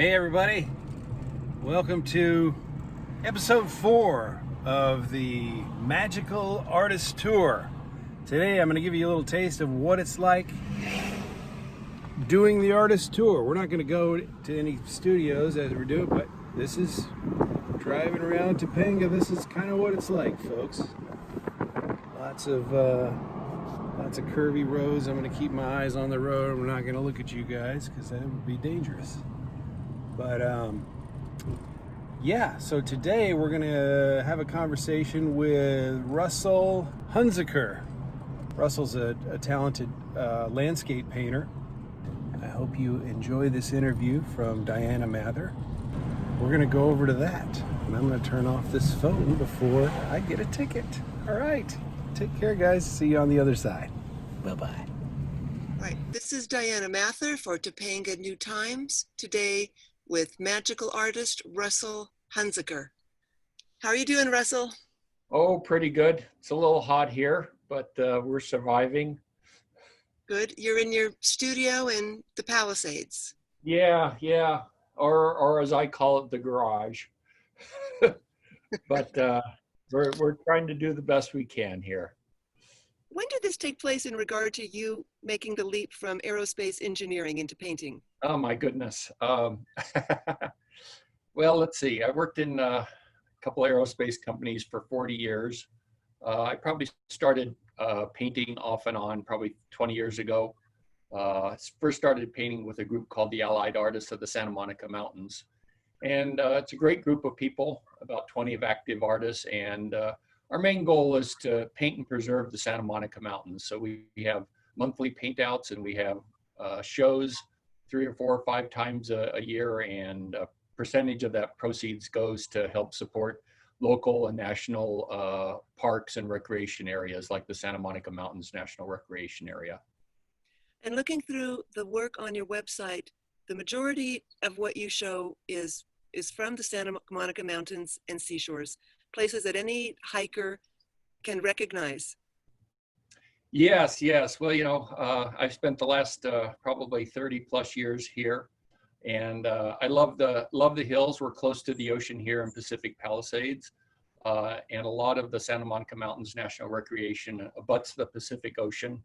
Hey everybody, welcome to episode 4 of the Magical Artist Tour. Today I'm going to give you a little taste of what it's like doing the artist tour. We're not going to go to any studios as we do it, but this is driving around Topanga. This is kind of what it's like, folks. Lots of curvy roads. I'm going to keep my eyes on the road. I'm not going to look at you guys because that would be dangerous. But yeah, so today we're going to have a conversation with Russell Hunziker. Russell's a talented landscape painter. I hope you enjoy this interview from Diana Mather. We're going to go over to that, and I'm going to turn off this phone before I get a ticket. All right, take care, guys. See you on the other side. Bye-bye. All right, this is Diana Mather for Topanga New Times, today with magical artist Russell Hunziker. How are you doing, Russell? Oh, pretty good. It's a little hot here, but we're surviving. Good. You're in your studio in the Palisades. Yeah, or as I call it, the garage. But we're trying to do the best we can here. When did this take place in regard to you making the leap from aerospace engineering into painting? Oh my goodness. Well, let's see. I worked in a couple of aerospace companies for 40 years. I probably started painting off and on probably 20 years ago. First started painting with a group called the Allied Artists of the Santa Monica Mountains. And it's a great group of people, about 20 of active artists. And our main goal is to paint and preserve the Santa Monica Mountains. So we have monthly paint outs, and we have shows 3 or 4 or 5 times a year, and a percentage of that proceeds goes to help support local and national parks and recreation areas like the Santa Monica Mountains National Recreation Area. And looking through the work on your website, the majority of what you show is from the Santa Monica Mountains and seashores, places that any hiker can recognize. Yes. Well, I've spent the last probably 30 plus years here, and I love the hills. We're close to the ocean here in Pacific Palisades, and a lot of the Santa Monica Mountains National Recreation abuts the Pacific Ocean.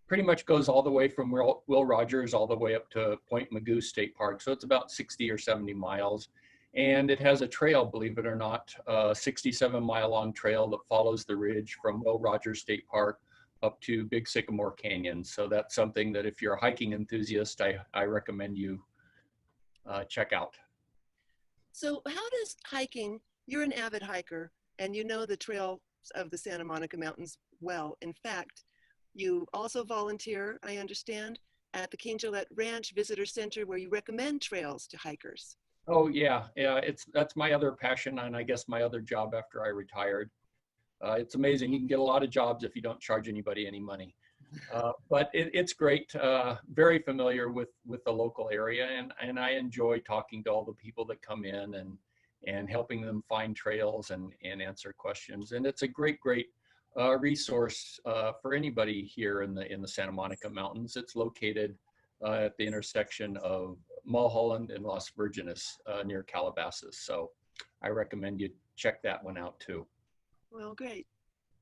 Pretty much goes all the way from Will Rogers all the way up to Point Magoo State Park. So it's about 60 or 70 miles. And it has a trail, believe it or not, a 67-mile long trail that follows the ridge from Will Rogers State Park up to Big Sycamore Canyon. So that's something that if you're a hiking enthusiast, I recommend you check out. So how does hiking, you're an avid hiker, and you know the trails of the Santa Monica Mountains well. In fact, you also volunteer, I understand, at the King Gillette Ranch Visitor Center, where you recommend trails to hikers. Oh yeah, that's my other passion, and I guess my other job after I retired. It's amazing. You can get a lot of jobs if you don't charge anybody any money. But it's great. Very familiar with the local area, and I enjoy talking to all the people that come in and helping them find trails and answer questions. And it's a great resource for anybody here in the Santa Monica Mountains. It's located at the intersection of Mulholland and Las Virgenes near Calabasas. So I recommend you check that one out too. Well, great.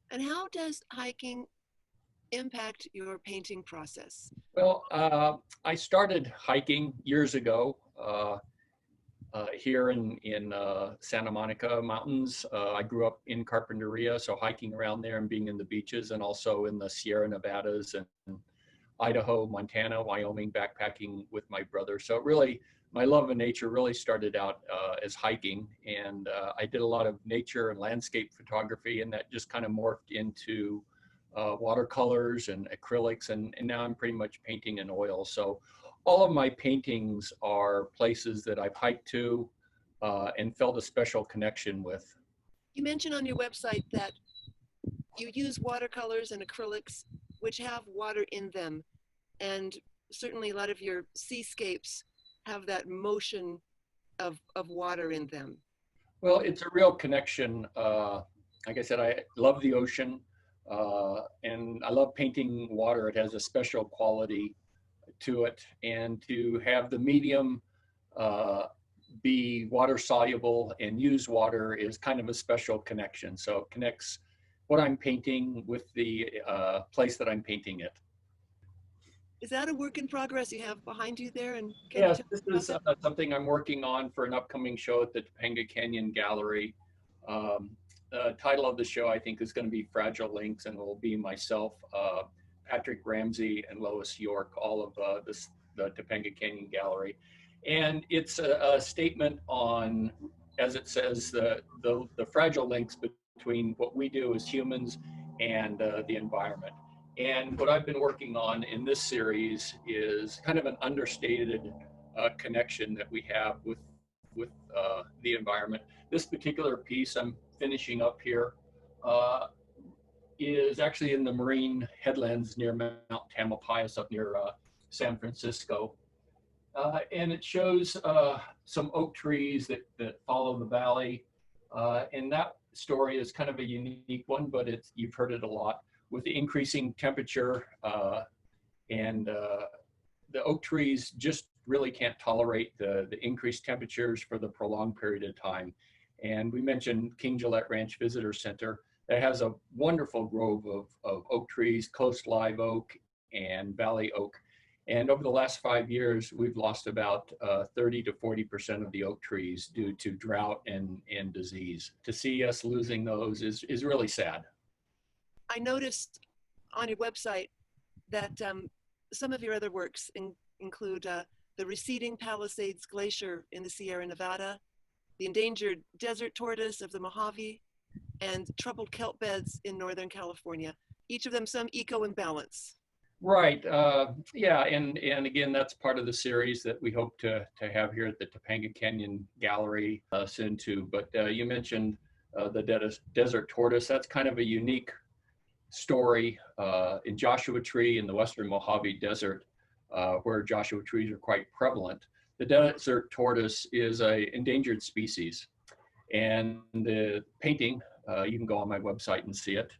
And how does hiking impact your painting process? Well, I started hiking years ago here in Santa Monica Mountains. I grew up in Carpinteria, so hiking around there and being in the beaches, and also in the Sierra Nevadas and Idaho, Montana, Wyoming, backpacking with my brother. So really, my love of nature really started out as hiking, and I did a lot of nature and landscape photography, and that just kind of morphed into watercolors and acrylics, and now I'm pretty much painting in oil. So all of my paintings are places that I've hiked to and felt a special connection with. You mentioned on your website that you use watercolors and acrylics which have water in them, and certainly a lot of your seascapes have that motion of water in them. Well, it's a real connection. Like I said, I love the ocean, and I love painting water. It has a special quality to it, and to have the medium be water soluble and use water is kind of a special connection. So it connects what I'm painting with the place that I'm painting it. Is that a work in progress you have behind you there? And can Yes, you this tell me is about that? something I'm working on for an upcoming show at the Topanga Canyon Gallery. The title of the show, I think, is going to be Fragile Links, and it will be myself, Patrick Ramsey, and Lois York, all of the Topanga Canyon Gallery. And it's a statement on, as it says, the fragile links between what we do as humans and the environment. And what I've been working on in this series is kind of an understated connection that we have with the environment. This particular piece I'm finishing up here is actually in the marine headlands near Mount Tamalpais up near San Francisco. And it shows some oak trees that follow the valley. And that story is kind of a unique one, but you've heard it a lot. With the increasing temperature and the oak trees just really can't tolerate the increased temperatures for the prolonged period of time. And we mentioned King Gillette Ranch Visitor Center that has a wonderful grove of oak trees, coast live oak and valley oak. And over the last 5 years, we've lost about 30 to 40% of the oak trees due to drought and disease. To see us losing those is really sad. I noticed on your website that some of your other works include the receding Palisades Glacier in the Sierra Nevada, the endangered desert tortoise of the Mojave, and troubled kelp beds in Northern California, each of them some eco-imbalance. Right. Yeah. And again, that's part of the series that we hope to have here at the Topanga Canyon Gallery soon too. But you mentioned the desert tortoise. That's kind of a unique story in Joshua Tree in the Western Mojave Desert, where Joshua trees are quite prevalent. The desert tortoise is an endangered species. And the painting, you can go on my website and see it,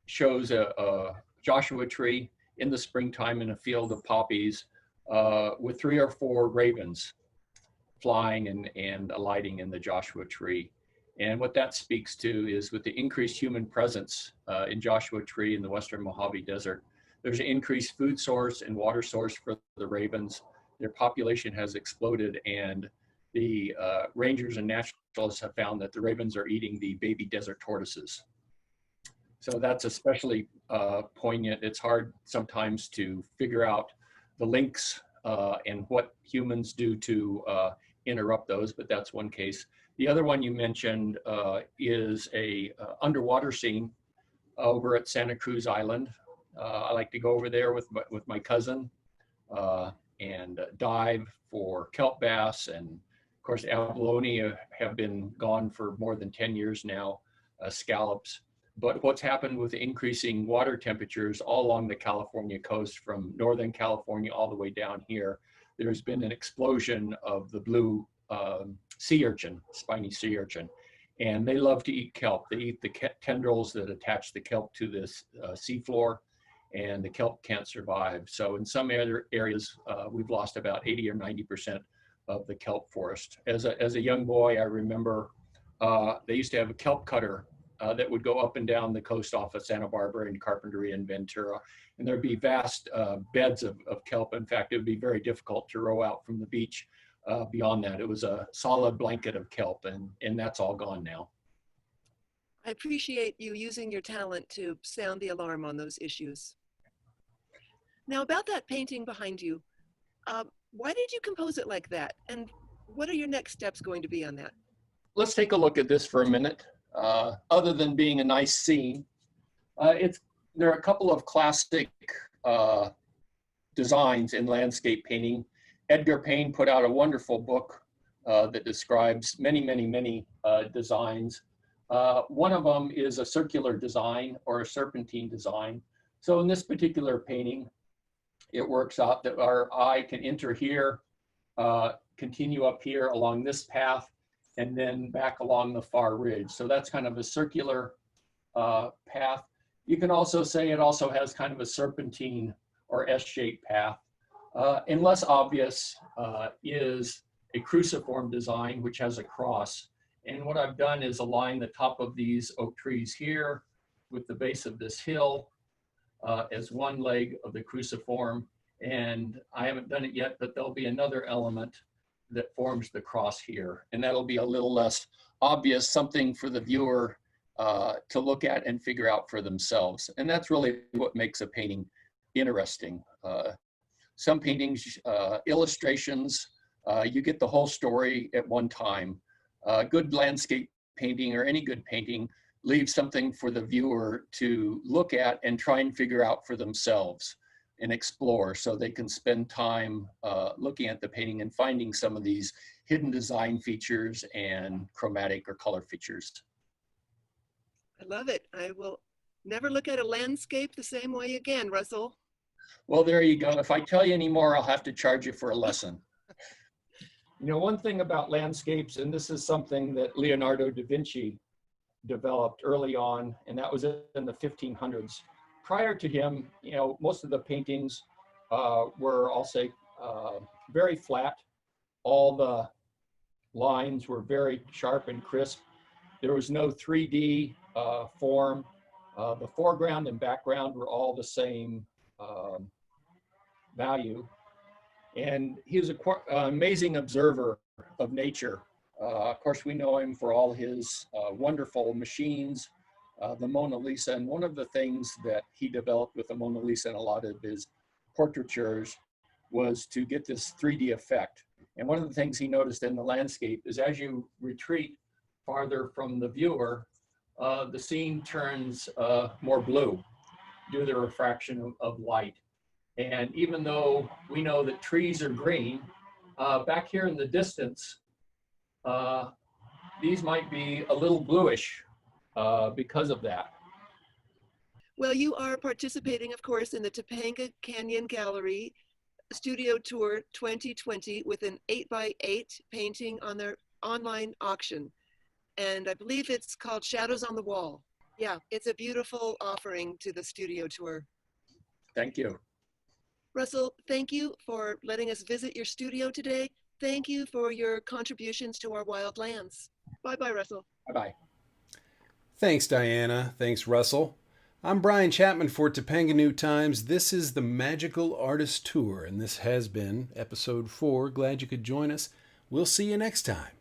shows a Joshua tree in the springtime in a field of poppies with 3 or 4 ravens flying and alighting in the Joshua tree. And what that speaks to is with the increased human presence in Joshua Tree in the Western Mojave Desert, there's an increased food source and water source for the ravens. Their population has exploded, and the rangers and naturalists have found that the ravens are eating the baby desert tortoises. So that's especially poignant. It's hard sometimes to figure out the links and what humans do to interrupt those, but that's one case. The other one you mentioned is a underwater scene over at Santa Cruz Island. I like to go over there with my cousin and dive for kelp bass, and of course abalone have been gone for more than 10 years now, scallops. But what's happened with the increasing water temperatures all along the California coast from Northern California all the way down here, there's been an explosion of the blue sea urchin, spiny sea urchin. And they love to eat kelp. They eat the tendrils that attach the kelp to this seafloor, and the kelp can't survive. So in some other areas, we've lost about 80 or 90% of the kelp forest. As a young boy, I remember they used to have a kelp cutter that would go up and down the coast off of Santa Barbara and Carpinteria and Ventura. And there'd be vast beds of kelp. In fact, it would be very difficult to row out from the beach beyond that. It was a solid blanket of kelp, and that's all gone now. I appreciate you using your talent to sound the alarm on those issues. Now, about that painting behind you, why did you compose it like that? And what are your next steps going to be on that? Let's take a look at this for a minute. Other than being a nice scene, there are a couple of classic designs in landscape painting. Edgar Payne put out a wonderful book that describes many designs. One of them is a circular design or a serpentine design. So in this particular painting, it works out that our eye can enter here, continue up here along this path, and then back along the far ridge. So that's kind of a circular path. You can also say it also has kind of a serpentine or S-shaped path. And less obvious is a cruciform design, which has a cross. And what I've done is align the top of these oak trees here with the base of this hill as one leg of the cruciform. And I haven't done it yet, but there'll be another element that forms the cross here. And that'll be a little less obvious, something for the viewer to look at and figure out for themselves. And that's really what makes a painting interesting. Some paintings, illustrations, you get the whole story at one time. Good landscape painting or any good painting leaves something for the viewer to look at and try and figure out for themselves and explore, so they can spend time looking at the painting and finding some of these hidden design features and chromatic or color features. I love it. I will never look at a landscape the same way again, Russell. Well, there you go. If I tell you any more, I'll have to charge you for a lesson. You know, one thing about landscapes, and this is something that Leonardo da Vinci developed early on, and that was in the 1500s. Prior to him, you know, most of the paintings were, I'll say, very flat. All the lines were very sharp and crisp. There was no 3D form. The foreground and background were all the same value. And he was an amazing observer of nature. Of course, we know him for all his wonderful machines, the Mona Lisa. And one of the things that he developed with the Mona Lisa and a lot of his portraitures was to get this 3D effect. And one of the things he noticed in the landscape is as you retreat farther from the viewer, the scene turns more blue due to the refraction of light. And even though we know that trees are green, back here in the distance, these might be a little bluish because of that. Well, you are participating, of course, in the Topanga Canyon Gallery Studio Tour 2020 with an 8x8 painting on their online auction. And I believe it's called Shadows on the Wall. Yeah, it's a beautiful offering to the studio tour. Thank you. Russell, thank you for letting us visit your studio today. Thank you for your contributions to our wild lands. Bye-bye, Russell. Bye-bye. Thanks, Diana. Thanks, Russell. I'm Brian Chapman for Topanga New Times. This is the Magical Artist Tour, and this has been episode 4. Glad you could join us. We'll see you next time.